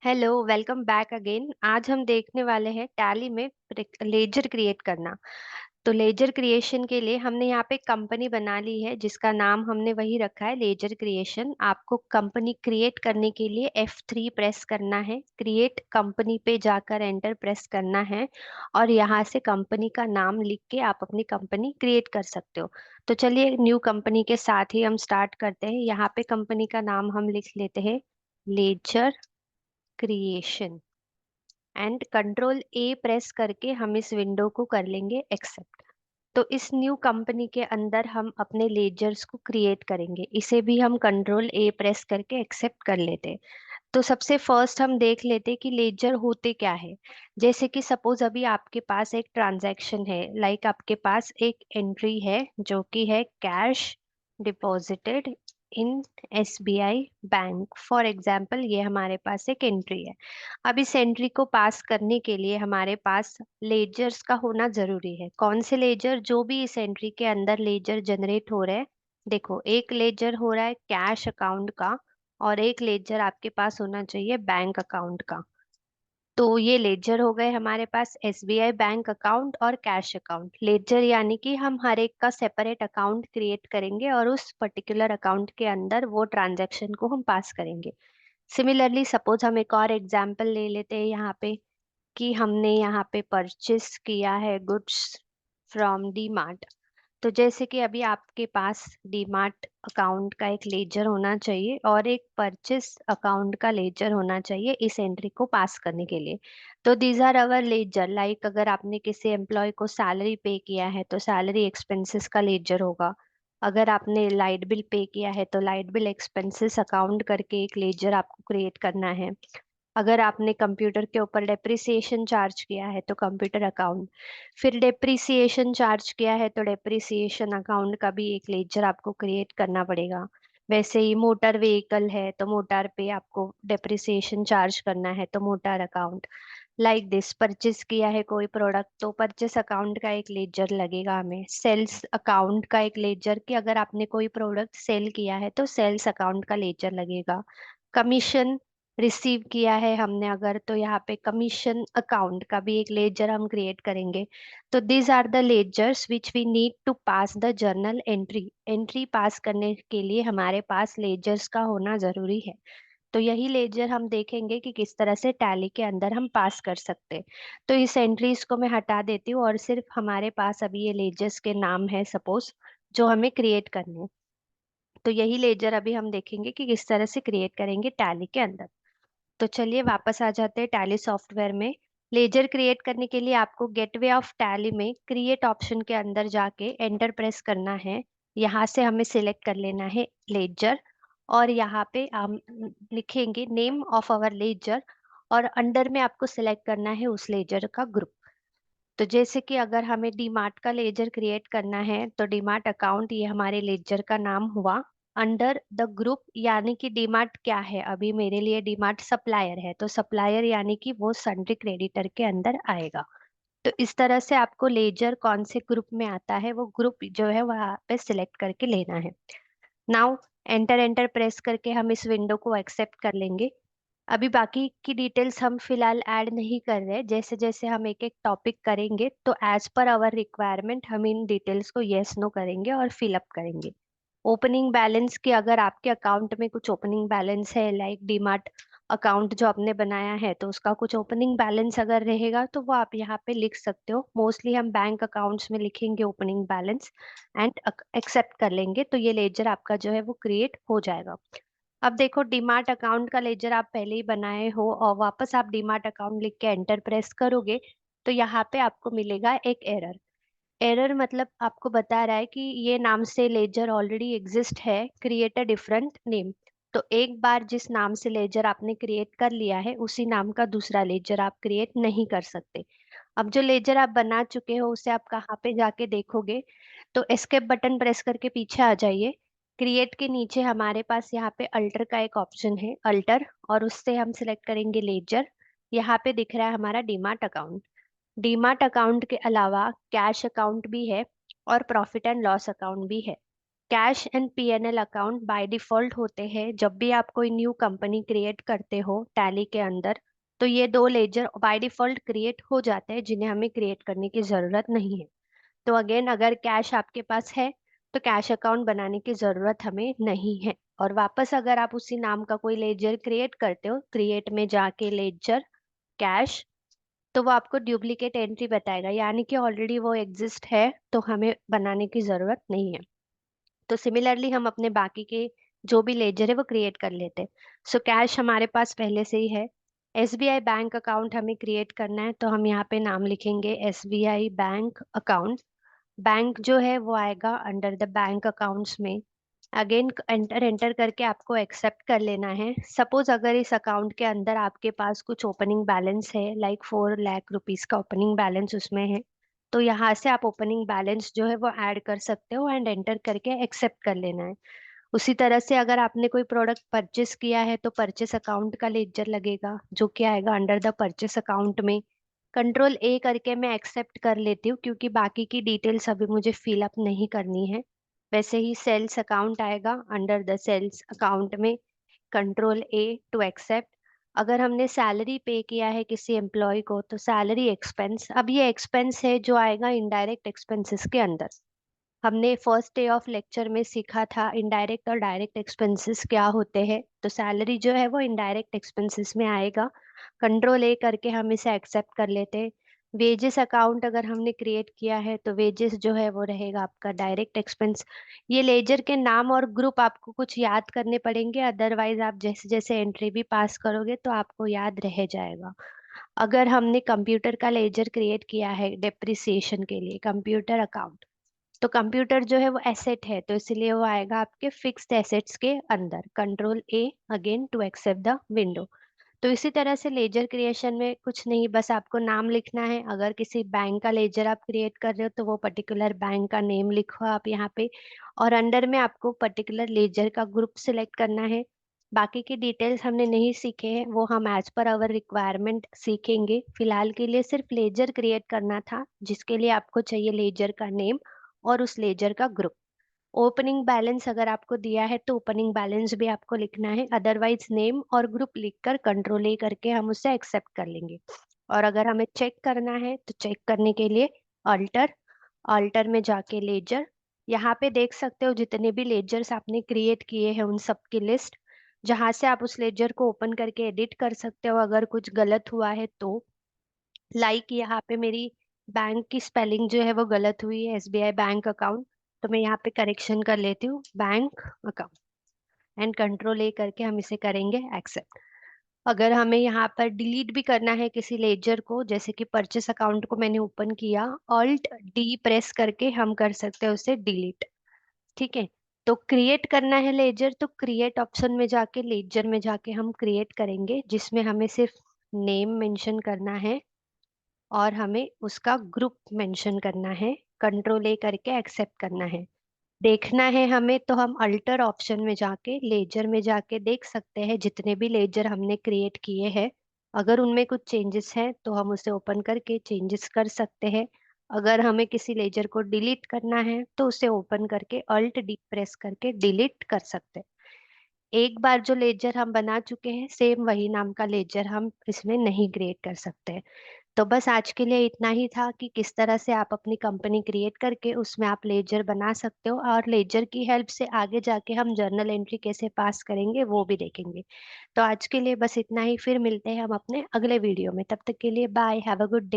Hello, welcome back again. आज हम देखने वाले हैं टैली में लेजर क्रिएट करना। तो लेजर क्रिएशन के लिए हमने यहाँ पे कंपनी बना ली है जिसका नाम हमने वही रखा है, लेजर क्रिएशन। आपको कंपनी क्रिएट करने के लिए F3 प्रेस करना है, क्रिएट कंपनी पे जाकर एंटर प्रेस करना है और यहाँ से कंपनी का नाम लिख के आप अपनी कंपनी क्रिएट कर सकते हो। तो चलिए न्यू कंपनी के साथ ही हम स्टार्ट करते हैं। यहाँ पे कंपनी का नाम हम लिख लेते हैं, laser creation. And control A press करके हम इस विंडो को कर लेंगे एक्सेप्ट। तो इस न्यू कंपनी के अंदर हम अपने लेजर्स को क्रिएट करेंगे, इसे भी हम कंट्रोल ए प्रेस करके एक्सेप्ट कर लेते हैं। तो सबसे फर्स्ट हम देख लेते हैं कि लेजर होते क्या है। जैसे कि सपोज अभी आपके पास एक ट्रांजैक्शन है, लाइक आपके पास एक एंट्री है जो कि है cash deposited in SBI bank, for example ये हमारे पास एक एंट्री है। अब इस एंट्री को पास करने के लिए हमारे पास लेजर्स का होना जरूरी है। कौन से लेजर? जो भी इस एंट्री के अंदर लेजर जनरेट हो रहे हैं। देखो, एक लेजर हो रहा है कैश अकाउंट का और एक लेजर आपके पास होना चाहिए बैंक अकाउंट का। तो ये लेजर हो गए हमारे पास SBI बैंक अकाउंट और कैश अकाउंट। लेजर यानी कि हम हर एक का सेपरेट अकाउंट क्रिएट करेंगे और उस पर्टिकुलर अकाउंट के अंदर वो ट्रांजैक्शन को हम पास करेंगे। सिमिलरली सपोज हम एक और एग्जांपल ले लेते हैं यहाँ पे, कि हमने यहाँ पे परचेस किया है गुड्स फ्रॉम डी मार्ट। तो जैसे कि अभी आपके पास डीमार्ट अकाउंट का एक लेजर होना चाहिए और एक परचेस अकाउंट का लेजर होना चाहिए इस एंट्री को पास करने के लिए। तो these are our ledger. Like अगर आपने किसी एम्प्लॉय को सैलरी पे किया है तो सैलरी एक्सपेंसेस का लेजर होगा। अगर आपने लाइट बिल पे किया है तो लाइट बिल एक्सपेंसेस अकाउंट करके एक लेजर आपको क्रिएट करना है। अगर आपने कंप्यूटर के ऊपर डेप्रिसिएशन चार्ज किया है तो कंप्यूटर अकाउंट, फिर डेप्रिसिएशन चार्ज किया है तो डेप्रिसिएशन अकाउंट का भी एक लेजर आपको क्रिएट करना पड़ेगा। वैसे ही मोटर व्हीकल है तो मोटर पे आपको डेप्रिसिएशन चार्ज करना है तो motor account. Like this, purchase किया है कोई प्रोडक्ट तो परचेस अकाउंट का एक लेजर लगेगा हमें। सेल्स अकाउंट का एक लेजर, कि अगर आपने कोई प्रोडक्ट सेल किया है तो सेल्स अकाउंट का लेजर लगेगा। कमीशन रिसीव किया है हमने अगर, तो यहाँ पे कमीशन अकाउंट का भी एक लेजर हम क्रिएट करेंगे। तो these are the ledgers which we need to pass the journal entry. Entry pass करने के लिए हमारे पास लेजर्स का होना जरूरी है। तो यही लेजर हम देखेंगे कि किस तरह से टैली के अंदर हम पास कर सकते हैं। तो इस एंट्रीज को मैं हटा देती हूँ और सिर्फ हमारे पास अभी ये लेजर्स के नाम है सपोज, जो हमें क्रिएट करने हैं। तो यही लेजर अभी हम देखेंगे कि किस तरह से क्रिएट करेंगे टैली के अंदर। तो चलिए वापस आ जाते हैं टैली सॉफ्टवेयर में। लेजर क्रिएट करने के लिए आपको गेटवे ऑफ टैली में क्रिएट ऑप्शन के अंदर जाके एंटर प्रेस करना है। यहाँ से हमें सिलेक्ट कर लेना है लेजर, और यहाँ पे हम लिखेंगे नेम ऑफ आवर लेजर, और अंडर में आपको सिलेक्ट करना है उस लेजर का ग्रुप। तो जैसे कि अगर हमें डीमार्ट का लेजर क्रिएट करना है तो डीमार्ट अकाउंट ये हमारे लेजर का नाम हुआ। अंडर द ग्रुप यानी कि डीमार्ट क्या है, अभी मेरे लिए डीमार्ट सप्लायर है तो सप्लायर यानी कि वो सन्ड्री क्रेडिटर के अंदर आएगा। तो इस तरह से आपको लेजर कौन से ग्रुप में आता है वो ग्रुप जो है वहाँ पे सिलेक्ट करके लेना है। नाउ एंटर एंटर प्रेस करके हम इस विंडो को एक्सेप्ट कर लेंगे। अभी बाकी की डिटेल्स हम फिलहाल ऐड नहीं कर रहे। जैसे जैसे हम एक एक टॉपिक करेंगे तो एज पर आवर रिक्वायरमेंट हम इन डिटेल्स को यस नो करेंगे और फिलअप करेंगे। ओपनिंग बैलेंस की, अगर आपके अकाउंट में कुछ ओपनिंग बैलेंस है, लाइक डीमार्ट अकाउंट जो आपने बनाया है तो उसका कुछ ओपनिंग बैलेंस अगर रहेगा तो वो आप यहाँ पे लिख सकते हो। मोस्टली हम बैंक अकाउंट्स में लिखेंगे ओपनिंग बैलेंस एंड एक्सेप्ट कर लेंगे, तो ये लेजर आपका जो है वो क्रिएट हो जाएगा। अब देखो, डीमार्ट अकाउंट का लेजर आप पहले ही बनाए हो और वापस आप डीमार्ट अकाउंट लिख के एंटर प्रेस करोगे तो यहाँ पे आपको मिलेगा एक एरर। एरर मतलब आपको बता रहा है कि ये नाम से लेजर ऑलरेडी एग्जिस्ट है, क्रिएट अ डिफरेंट नेम। तो एक बार जिस नाम से लेजर आपने क्रिएट कर लिया है उसी नाम का दूसरा लेजर आप क्रिएट नहीं कर सकते। अब जो लेजर आप बना चुके हो उसे आप कहाँ पे जाके देखोगे, तो एस्केप बटन प्रेस करके पीछे आ जाइए। क्रिएट के नीचे हमारे पास यहाँ पे अल्टर का एक ऑप्शन है, अल्टर, और उससे हम सिलेक्ट करेंगे लेजर। यहाँ पे दिख रहा है हमारा डीमार्ट अकाउंट। डीमार्ट अकाउंट के अलावा कैश अकाउंट भी है और प्रॉफिट एंड लॉस अकाउंट भी है। Cash and PNL account by default होते हैं जब भी आप कोई न्यू कंपनी क्रिएट करते हो टैली के अंदर। तो ये दो लेजर बाय डिफॉल्ट क्रिएट हो जाते हैं जिन्हें हमें क्रिएट करने की जरूरत नहीं है। तो अगेन अगर कैश आपके पास है तो कैश अकाउंट बनाने की जरूरत हमें नहीं है। और वापस अगर आप उसी नाम का कोई लेजर क्रिएट करते हो, क्रिएट में जाके लेजर कैश, तो वो आपको डुप्लीकेट एंट्री बताएगा, यानी कि ऑलरेडी वो एग्जिस्ट है तो हमें बनाने की जरूरत नहीं है। तो सिमिलरली हम अपने बाकी के जो भी लेजर है वो क्रिएट कर लेते हैं। सो कैश हमारे पास पहले से ही है। एसबीआई बैंक अकाउंट हमें क्रिएट करना है, तो हम यहाँ पे नाम लिखेंगे एसबीआई बैंक अकाउंट। बैंक जो है वो आएगा अंडर द बैंक अकाउंट्स में। अगेन एंटर एंटर करके आपको एक्सेप्ट कर लेना है। सपोज अगर इस अकाउंट के अंदर आपके पास कुछ ओपनिंग बैलेंस है, लाइक 4 लाख रुपीज का ओपनिंग बैलेंस उसमें है, तो यहाँ से आप ओपनिंग बैलेंस जो है वो ऐड कर सकते हो एंड एंटर करके एक्सेप्ट कर लेना है। उसी तरह से अगर आपने कोई प्रोडक्ट परचेस किया है तो परचेस अकाउंट का लेजर लगेगा जो कि आएगा अंडर द परचेस अकाउंट में। कंट्रोल ए करके मैं एक्सेप्ट कर लेती हूँ क्योंकि बाकी की डिटेल्स अभी मुझे फिलअप नहीं करनी है। वैसे ही सेल्स अकाउंट आएगा अंडर द सेल्स अकाउंट में। Control A to accept. अगर हमने सैलरी पे किया है किसी एम्प्लॉय को तो सैलरी एक्सपेंस, अब ये एक्सपेंस है जो आएगा इनडायरेक्ट एक्सपेंसेस के अंदर। हमने फर्स्ट डे ऑफ लेक्चर में सीखा था इनडायरेक्ट और डायरेक्ट एक्सपेंसेस क्या होते हैं, तो सैलरी जो है वो इनडायरेक्ट एक्सपेंसेस में आएगा। कंट्रोल ए करके हम इसे एक्सेप्ट कर लेते हैं। वेजेस अकाउंट अगर हमने क्रिएट किया है तो वेजेस जो है वो रहेगा आपका डायरेक्ट एक्सपेंस। ये लेजर के नाम और ग्रुप आपको कुछ याद करने पड़ेंगे, अदरवाइज आप जैसे जैसे एंट्री भी पास करोगे तो आपको याद रह जाएगा। अगर हमने कंप्यूटर का लेजर क्रिएट किया है डेप्रिसिएशन के लिए, कंप्यूटर अकाउंट, तो कंप्यूटर जो है वो एसेट है तो इसलिए वो आएगा आपके फिक्स्ड एसेट्स के अंदर। Control A again to accept the window. तो इसी तरह से लेजर क्रिएशन में कुछ नहीं, बस आपको नाम लिखना है। अगर किसी बैंक का लेजर आप क्रिएट कर रहे हो तो वो पर्टिकुलर बैंक का नेम लिखो आप यहाँ पे, और अंडर में आपको पर्टिकुलर लेजर का ग्रुप सिलेक्ट करना है। बाकी की डिटेल्स हमने नहीं सीखे हैं, वो हम एज पर आवर रिक्वायरमेंट सीखेंगे। फिलहाल के लिए सिर्फ लेजर क्रिएट करना था जिसके लिए आपको चाहिए लेजर का नेम और उस लेजर का ग्रुप। ओपनिंग बैलेंस अगर आपको दिया है तो ओपनिंग बैलेंस भी आपको लिखना है, अदरवाइज नेम और ग्रुप लिखकर कंट्रोल ए करके हम उसे एक्सेप्ट कर लेंगे। और अगर हमें चेक करना है तो चेक करने के लिए अल्टर, अल्टर में जाके लेजर, यहाँ पे देख सकते हो जितने भी लेजर्स आपने क्रिएट किए हैं उन सब की लिस्ट, जहाँ से आप उस लेजर को ओपन करके एडिट कर सकते हो अगर कुछ गलत हुआ है तो। यहाँ पे मेरी बैंक की स्पेलिंग जो है वो गलत हुई है, एसबीआई बैंक अकाउंट, तो मैं यहाँ पे करेक्शन कर लेती हूँ बैंक अकाउंट एंड कंट्रोल ए करके हम इसे करेंगे एक्सेप्ट। अगर हमें यहाँ पर डिलीट भी करना है किसी लेजर को, जैसे कि परचेस अकाउंट को मैंने ओपन किया, ऑल्ट डी प्रेस करके हम कर सकते हैं उसे डिलीट। ठीक है। तो क्रिएट करना है लेजर तो क्रिएट ऑप्शन में जाके लेजर में जाके हम क्रिएट करेंगे, जिसमें हमें सिर्फ नेम मेंशन करना है और हमें उसका ग्रुप मेंशन करना है। कंट्रोल ए करके एक्सेप्ट करना है। देखना है हमें तो हम अल्टर ऑप्शन में जाके लेजर में जाके देख सकते हैं जितने भी लेजर हमने क्रिएट किए हैं। अगर उनमें कुछ चेंजेस हैं तो हम उसे ओपन करके चेंजेस कर सकते हैं। अगर हमें किसी लेजर को डिलीट करना है तो उसे ओपन करके अल्ट डी प्रेस करके डिलीट कर सकते हैं। एक बार जो लेजर हम बना चुके हैं सेम वही नाम का लेजर हम इसमें नहीं क्रिएट कर सकते। तो बस आज के लिए इतना ही था कि किस तरह से आप अपनी कंपनी क्रिएट करके उसमें आप लेजर बना सकते हो, और लेजर की हेल्प से आगे जाके हम जर्नल एंट्री कैसे पास करेंगे वो भी देखेंगे। तो आज के लिए बस इतना ही, फिर मिलते हैं हम अपने अगले वीडियो में। तब तक के लिए bye, have a good day.